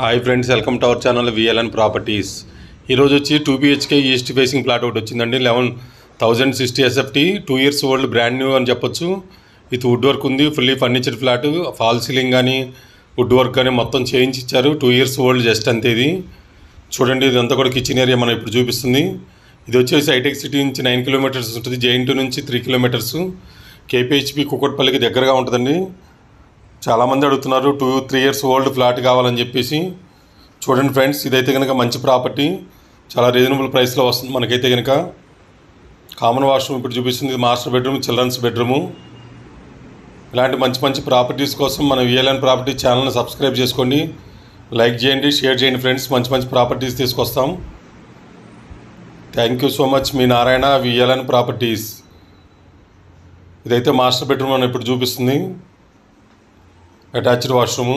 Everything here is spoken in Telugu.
Hi friends, welcome to our channel VLN properties. ఈరోజు వచ్చి 2 BHK ఈస్ట్ ఫేసింగ్ ప్లాట్ ఒకటి వచ్చిందండి. 11,060 SFT, 2 years old, brand new అని చెప్పొచ్చు. విత్ వుడ్ వర్క్ ఉంది, fully furniture flat. Fall ceiling కానీ వుడ్ వర్క్ కానీ మొత్తం చేయించి ఇచ్చారు. 2 years ఓల్డ్ జస్ట్ అంతే. ఇది చూడండి, ఇదంతా కూడా కిచెన్ ఏరియా మనం ఇప్పుడు చూపిస్తుంది. ఇది వచ్చేసి హైటెక్ సిటీ నుంచి 9 kilometers ఉంటుంది, JN2 నుంచి 3 kilometers, KPHP కుకట్పల్లికి దగ్గరగా ఉంటుందండి. చాలామంది అడుగుతున్నారు 2-3 years ఓల్డ్ ఫ్లాట్ కావాలని చెప్పేసి. చూడండి ఫ్రెండ్స్, ఇదైతే కనుక మంచి ప్రాపర్టీ, చాలా రీజనబుల్ ప్రైస్లో వస్తుంది మనకైతే కనుక. కామన్ వాష్రూమ్ ఇప్పుడు చూపిస్తుంది, మాస్టర్ బెడ్రూమ్, చిల్డ్రన్స్ బెడ్రూము. ఇలాంటి మంచి మంచి ప్రాపర్టీస్ కోసం మన విఎల్ఎన్ ప్రాపర్టీ ఛానల్ని సబ్స్క్రైబ్ చేసుకోండి, లైక్ చేయండి, షేర్ చేయండి ఫ్రెండ్స్. మంచి మంచి ప్రాపర్టీస్ తీసుకొస్తాం. Thank you so much. Me Narayana, VLN properties. ఇదైతే మాస్టర్ బెడ్రూమ్ అని ఇప్పుడు చూపిస్తుంది, అటాచ్డ్ వాష్రూము.